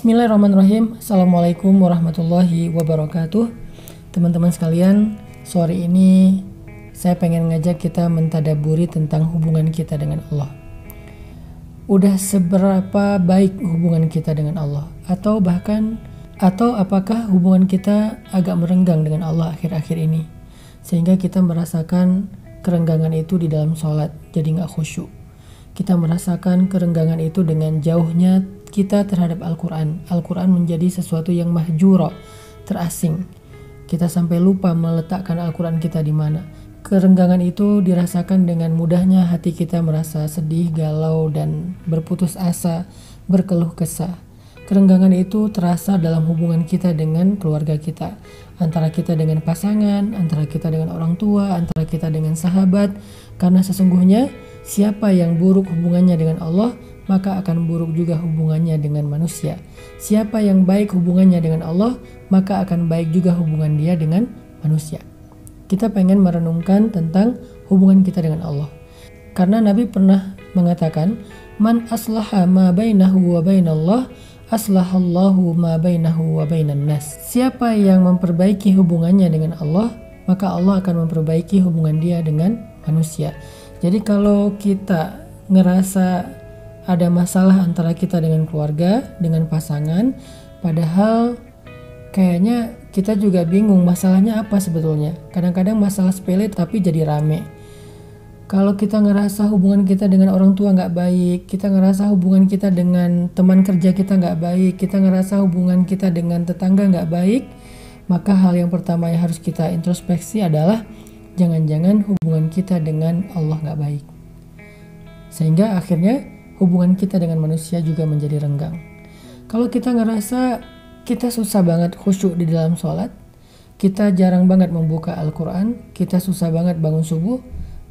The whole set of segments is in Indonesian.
Bismillahirrahmanirrahim. Assalamualaikum warahmatullahi wabarakatuh. Teman-teman sekalian, sore ini saya pengen ngajak kita mentadaburi tentang hubungan kita dengan Allah. Udah seberapa baik hubungan kita dengan Allah? Atau apakah hubungan kita agak merenggang dengan Allah akhir-akhir ini? Sehingga kita merasakan kerenggangan itu di dalam sholat, jadi gak khusyuk. Kita merasakan kerenggangan itu dengan jauhnya kita terhadap Al-Quran. Al-Quran menjadi sesuatu yang mahjura, terasing. Kita sampai lupa meletakkan Al-Quran kita di mana. Kerenggangan itu dirasakan dengan mudahnya hati kita merasa sedih, galau, dan berputus asa, berkeluh kesah. Kerenggangan itu terasa dalam hubungan kita dengan keluarga kita. Antara kita dengan pasangan, antara kita dengan orang tua, antara kita dengan sahabat. Karena sesungguhnya siapa yang buruk hubungannya dengan Allah, maka akan buruk juga hubungannya dengan manusia. Siapa yang baik hubungannya dengan Allah, maka akan baik juga hubungan dia dengan manusia. Kita pengen merenungkan tentang hubungan kita dengan Allah. Karena Nabi pernah mengatakan, "Man aslaha ma bainahu wa bainallah, aslahallahu ma bainahu wa bainan nas." Siapa yang memperbaiki hubungannya dengan Allah, maka Allah akan memperbaiki hubungan dia dengan manusia. Jadi kalau kita ngerasa ada masalah antara kita dengan keluarga, dengan pasangan, padahal kayaknya kita juga bingung masalahnya apa sebetulnya. Kadang-kadang masalah sepele tapi jadi rame. Kalau kita ngerasa hubungan kita dengan orang tua gak baik, kita ngerasa hubungan kita dengan teman kerja kita gak baik, kita ngerasa hubungan kita dengan tetangga gak baik, maka hal yang pertama yang harus kita introspeksi adalah jangan-jangan hubungan kita dengan Allah gak baik. Sehingga akhirnya hubungan kita dengan manusia juga menjadi renggang. Kalau kita ngerasa kita susah banget khusyuk di dalam sholat, kita jarang banget membuka Al-Quran, kita susah banget bangun subuh,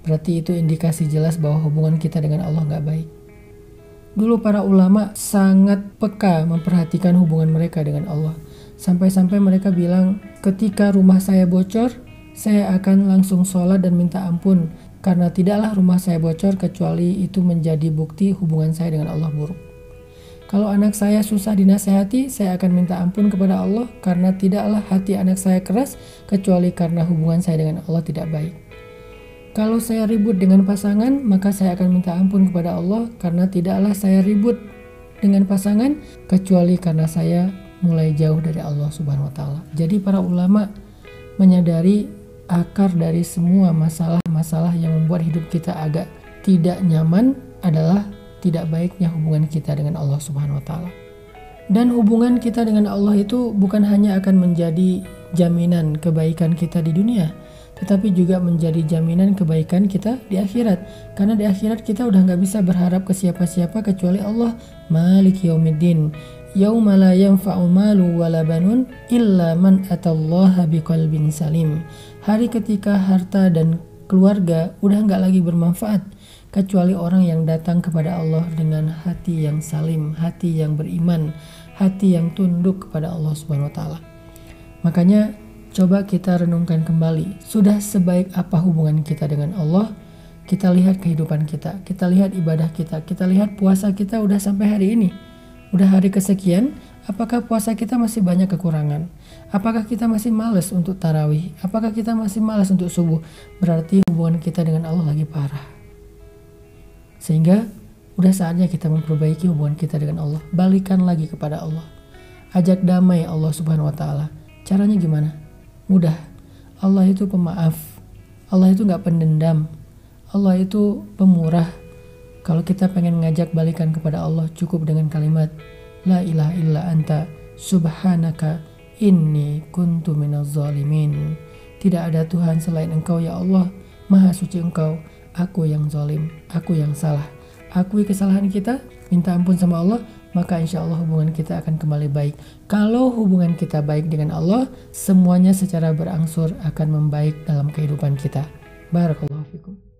berarti itu indikasi jelas bahwa hubungan kita dengan Allah gak baik. Dulu para ulama sangat peka memperhatikan hubungan mereka dengan Allah. Sampai-sampai mereka bilang, ketika rumah saya bocor, saya akan langsung sholat dan minta ampun. Karena tidaklah rumah saya bocor kecuali itu menjadi bukti hubungan saya dengan Allah buruk. Kalau anak saya susah dinasehati, saya akan minta ampun kepada Allah karena tidaklah hati anak saya keras kecuali karena hubungan saya dengan Allah tidak baik. Kalau saya ribut dengan pasangan, maka saya akan minta ampun kepada Allah karena tidaklah saya ribut dengan pasangan kecuali karena saya mulai jauh dari Allah Subhanahu wa taala. Jadi para ulama menyadari akar dari semua masalah-masalah yang membuat hidup kita agak tidak nyaman adalah tidak baiknya hubungan kita dengan Allah Subhanahu wa taala. Dan hubungan kita dengan Allah itu bukan hanya akan menjadi jaminan kebaikan kita di dunia, tetapi juga menjadi jaminan kebaikan kita di akhirat. Karena di akhirat kita udah gak bisa berharap ke siapa-siapa kecuali Allah. Maliki yaumiddin, yauma la yanfa'u malu wala banun illa man atallaha biqalbin salim. Hari ketika harta dan keluarga udah gak lagi bermanfaat kecuali orang yang datang kepada Allah dengan hati yang salim, hati yang beriman, hati yang tunduk kepada Allah Subhanahu wa taala. Makanya coba kita renungkan kembali, sudah sebaik apa hubungan kita dengan Allah? Kita lihat kehidupan kita lihat ibadah kita lihat puasa kita udah sampai hari ini. Udah hari kesekian, apakah puasa kita masih banyak kekurangan? Apakah kita masih malas untuk tarawih? Apakah kita masih malas untuk subuh? Berarti hubungan kita dengan Allah lagi parah. Sehingga udah saatnya kita memperbaiki hubungan kita dengan Allah. Balikan lagi kepada Allah. Ajak damai Allah Subhanahu wa taala. Caranya gimana? Mudah. Allah itu pemaaf. Allah itu gak pendendam. Allah itu pemurah. Kalau kita pengen ngajak balikan kepada Allah, cukup dengan kalimat La ilaha illa anta subhanaka inni kuntu minaz zalimin. Tidak ada Tuhan selain Engkau ya Allah, Maha suci Engkau, aku yang zalim, aku yang salah. Akui kesalahan kita, minta ampun sama Allah, maka insya Allah hubungan kita akan kembali baik. Kalau hubungan kita baik dengan Allah, semuanya secara berangsur akan membaik dalam kehidupan kita. Barakallahu fikum.